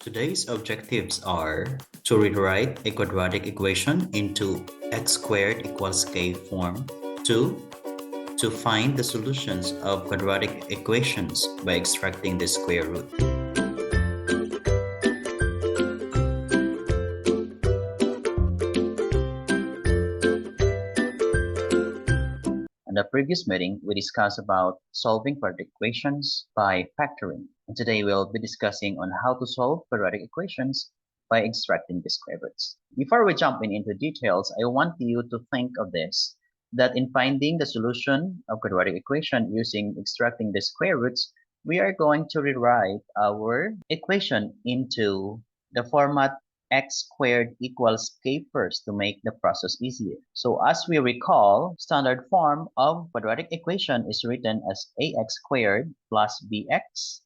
Today's objectives are to rewrite a quadratic equation into x squared equals k form. 2. To find the solutions of quadratic equations by extracting the square root. In the previous meeting, we discussed about solving quadratic equations by factoring. And today we'll be discussing on how to solve quadratic equations by extracting the square roots. Before we jump into details, I want you to think of this, that in finding the solution of quadratic equation using extracting the square roots, we are going to rewrite our equation into the format x squared equals k first to make the process easier. So as we recall, standard form of quadratic equation is written as ax squared plus bx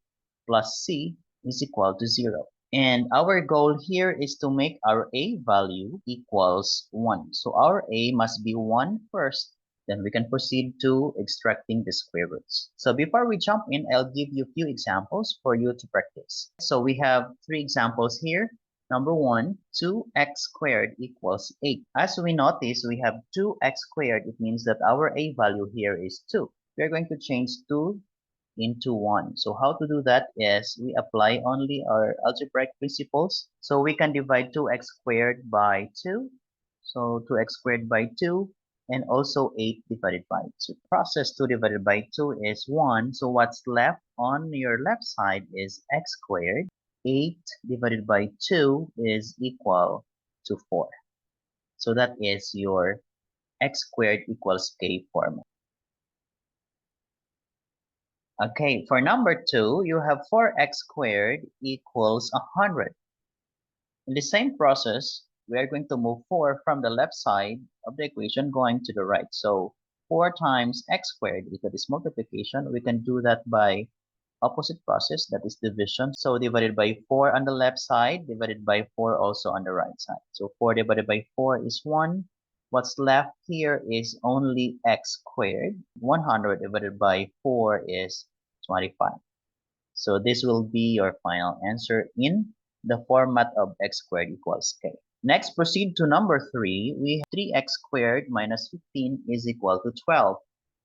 plus c is equal to 0. And our goal here is to make our a value equals 1. So our a must be 1 first, then we can proceed to extracting the square roots. So before we jump in, I'll give you a few examples for you to practice. So we have 3 examples here. Number 1, 2x squared equals 8. As we notice, we have 2x squared. It means that our a value here is 2. We're going to change 2 into 1. So how to do that is we apply only our algebraic principles. So we can divide 2x squared by 2. So 2x squared by 2 and also 8 divided by 2. Process 2 divided by 2 is 1. So what's left on your left side is x squared. 8 divided by 2 is equal to 4. So that is your x squared equals k formula. Okay, for number 2, you have 4x squared equals 100. In the same process, we are going to move 4 from the left side of the equation going to the right. So 4 times x squared, if that is multiplication, we can do that by opposite process, that is division. So divided by 4 on the left side, divided by 4 also on the right side. So 4 divided by 4 is 1. What's left here is only x squared. 100 divided by 4 is 25. So this will be your final answer in the format of x squared equals k. Next, proceed to number 3. We have 3x squared minus 15 is equal to 12.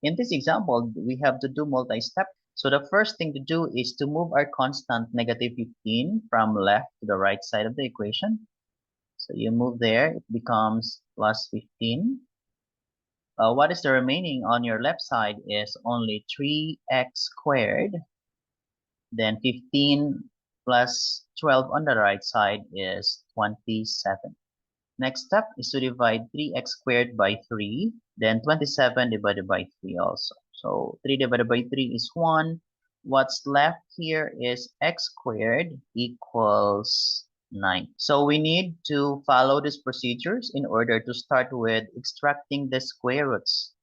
In this example, we have to do multi-step. So the first thing to do is to move our constant negative 15 from left to the right side of the equation. So you move there, it becomes plus 15. What is the remaining on your left side is only 3x squared. Then 15 plus 12 on the right side is 27. Next step is to divide 3x squared by 3, then 27 divided by 3 also. So 3 divided by 3 is 1. What's left here is x squared equals 9. So we need to follow these procedures in order to start with extracting the square roots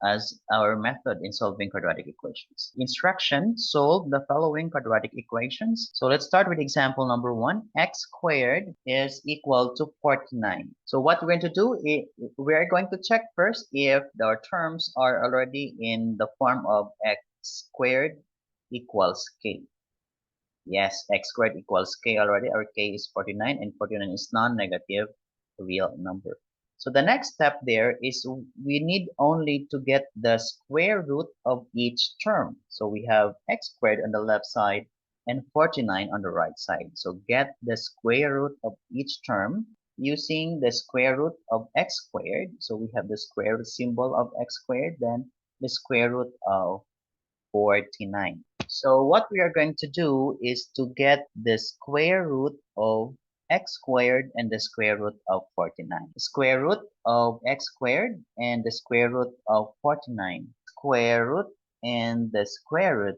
as our method in solving quadratic equations. Instruction: solve the following quadratic equations. So let's start with example number 1. X squared is equal to 49. So what we're going to do is we're going to check first if our terms are already in the form of x squared equals k. Yes, x squared equals k already. Our k is 49 and 49 is non-negative real number. So the next step there is we need only to get the square root of each term. So we have x squared on the left side and 49 on the right side. So get the square root of each term using the square root of x squared. So we have the square root symbol of x squared, then the square root of 49. So what we are going to do is to get the square root of x squared and the square root of 49. The square root of x squared and the square root of 49. Square root and the square root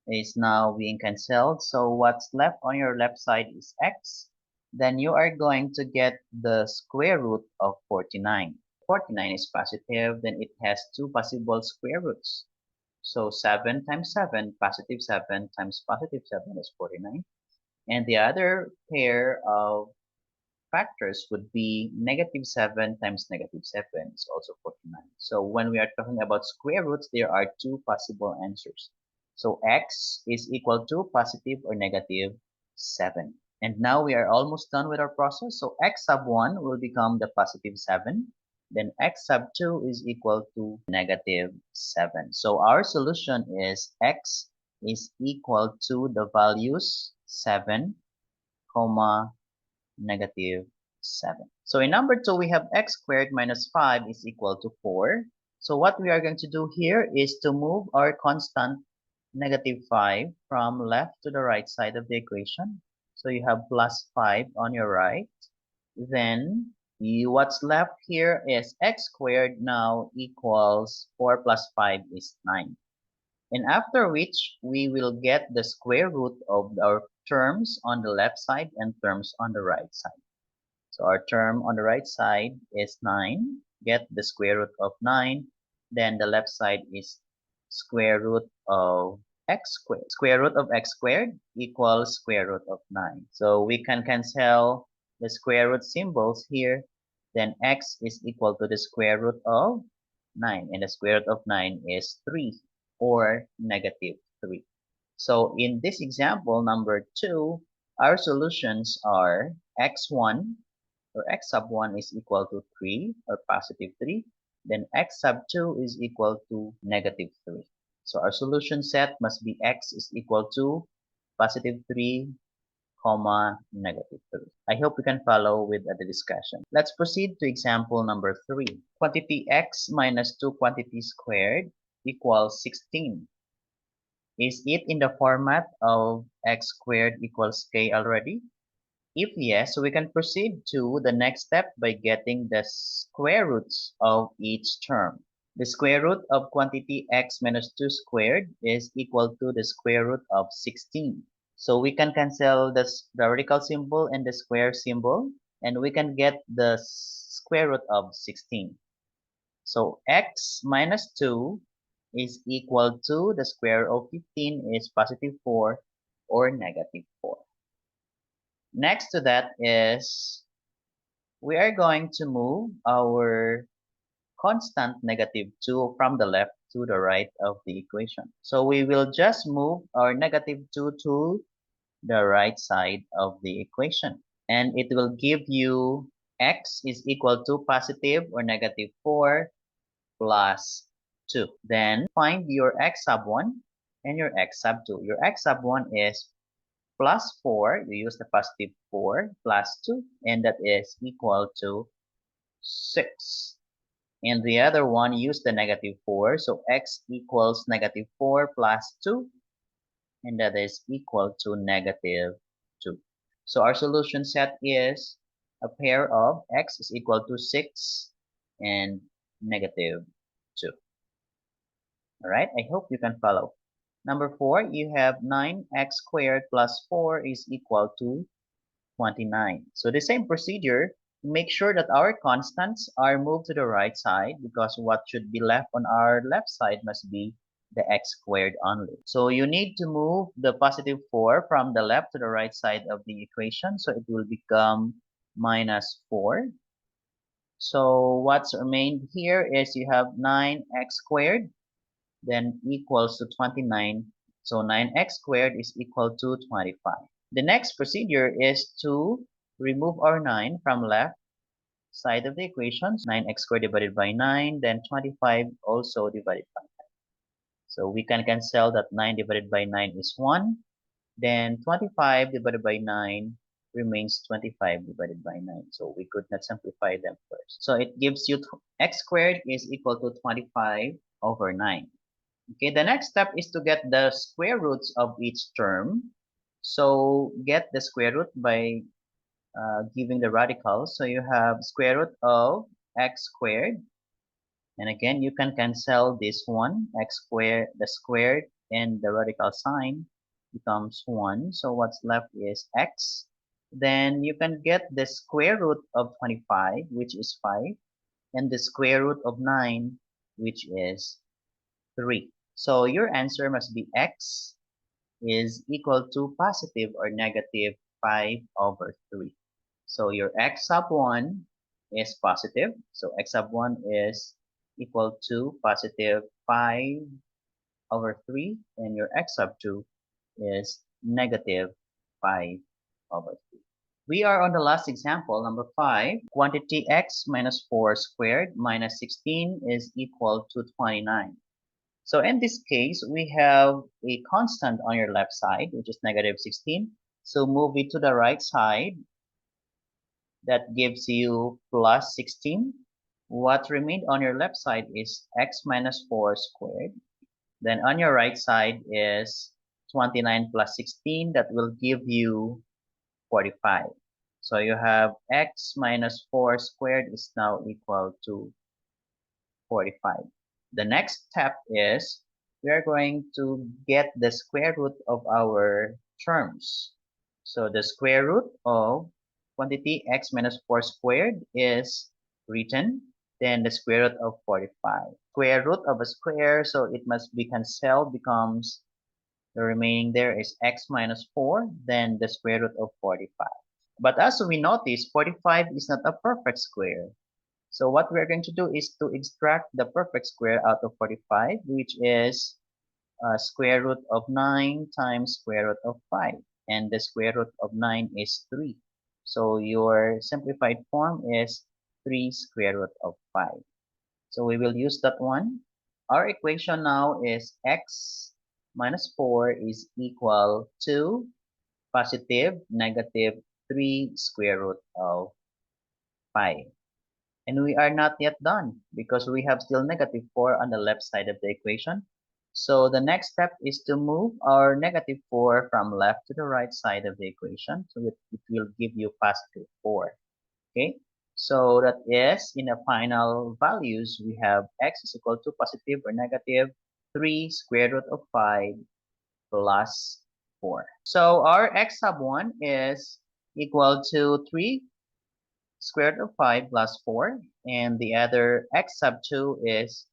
is now being cancelled. So what's left on your left side is x. Then you are going to get the square root of 49. 49 is positive, then it has two possible square roots. So 7 times 7, positive 7 times positive 7 is 49. And the other pair of factors would be negative 7 times negative 7 is also 49. So when we are talking about square roots, there are two possible answers. So x is equal to positive or negative 7. And now we are almost done with our process. So x sub 1 will become the positive 7. Then x sub 2 is equal to negative 7. So our solution is x is equal to the values 7, comma, negative 7. So in number 2, we have x squared minus 5 is equal to 4. So what we are going to do here is to move our constant negative 5 from left to the right side of the equation. So you have plus 5 on your right. Then what's left here is x squared now equals 4 plus 5 is 9. And after which we will get the square root of our terms on the left side and terms on the right side. So our term on the right side is 9. Get the square root of 9. Then the left side is square root of x squared. Square root of x squared equals square root of 9. So we can cancel the square root symbols here. Then x is equal to the square root of 9. And the square root of 9 is 3 or negative 3. So in this example, number 2, our solutions are x1 or x sub 1 is equal to 3 or positive 3, then x sub 2 is equal to negative 3. So our solution set must be x is equal to positive 3, comma, negative 3. I hope you can follow with the discussion. Let's proceed to example number 3. Quantity x minus 2 quantity squared equals 16. Is it in the format of x squared equals k already? If yes, we can proceed to the next step by getting the square roots of each term. The square root of quantity x minus 2 squared is equal to the square root of 16. So we can cancel the radical symbol and the square symbol, and we can get the square root of 16. So x minus 2 is equal to the square root of 15 is positive 4 or negative 4. Next to that is we are going to move our constant negative 2 from the left to the right of the equation. So we will just move our negative 2 to the right side of the equation. And it will give you x is equal to positive or negative 4 plus 2. Then find your x sub 1 and your x sub 2. Your x sub 1 is plus 4, you use the positive 4 plus 2, and that is equal to 6. And the other one, use the negative 4, so x equals negative 4 plus 2, and that is equal to negative 2. So our solution set is a pair of x is equal to 6 and negative 2. Alright, I hope you can follow. Number 4, you have 9x squared plus 4 is equal to 29. So the same procedure, make sure that our constants are moved to the right side because what should be left on our left side must be the x squared only. So you need to move the positive 4 from the left to the right side of the equation. So it will become minus 4. So what's remained here is you have 9x squared then equals to 29. So 9x squared is equal to 25. The next procedure is to remove our 9 from left side of the equation. 9x squared divided by 9, then 25 also divided by 9. So we can cancel that 9 divided by 9 is 1. Then 25 divided by 9 remains 25 divided by 9. So we could not simplify them first. So it gives you x squared is equal to 25 over 9. Okay, the next step is to get the square roots of each term. So get the square root by giving the radicals. So you have square root of x squared. And again, you can cancel this one, x squared, the squared, and the radical sign becomes 1. So what's left is x. Then you can get the square root of 25, which is 5, and the square root of 9, which is 3. So your answer must be x is equal to positive or negative 5 over 3. So your x sub 1 is positive. So x sub 1 is equal to positive 5 over 3. And your x sub 2 is negative 5 over 3. We are on the last example, number 5. Quantity x minus 4 squared minus 16 is equal to 29. So in this case, we have a constant on your left side, which is negative 16. So move it to the right side. That gives you plus 16. What remained on your left side is x minus 4 squared. Then on your right side is 29 plus 16. That will give you 45. So you have x minus 4 squared is now equal to 45. The next step is we are going to get the square root of our terms. So the square root of quantity x minus 4 squared is written, then the square root of 45. Square root of a square, so it must be cancelled, becomes the remaining there is x minus 4, then the square root of 45. But as we notice, 45 is not a perfect square. So what we're going to do is to extract the perfect square out of 45, which is square root of 9 times square root of 5. And the square root of 9 is 3. So your simplified form is 3 square root of 5. So we will use that one. Our equation now is x minus 4 is equal to positive negative 3 square root of 5. And we are not yet done because we have still negative 4 on the left side of the equation. So the next step is to move our negative 4 from left to the right side of the equation. So it will give you positive 4. Okay, so that is in the final values we have x is equal to positive or negative 3 square root of 5 plus 4. So our x sub 1 is equal to 3 square root of 5 plus 4, and the other x sub 2 is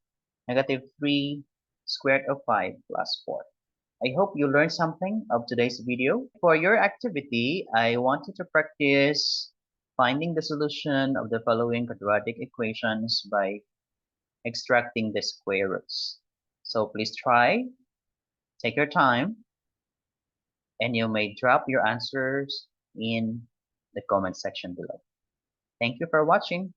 negative 3 square root of 5 plus 4. I hope you learned something of today's video. For your activity, I want you to practice finding the solution of the following quadratic equations by extracting the square roots. So please try, take your time, and you may drop your answers in the comment section below. Thank you for watching.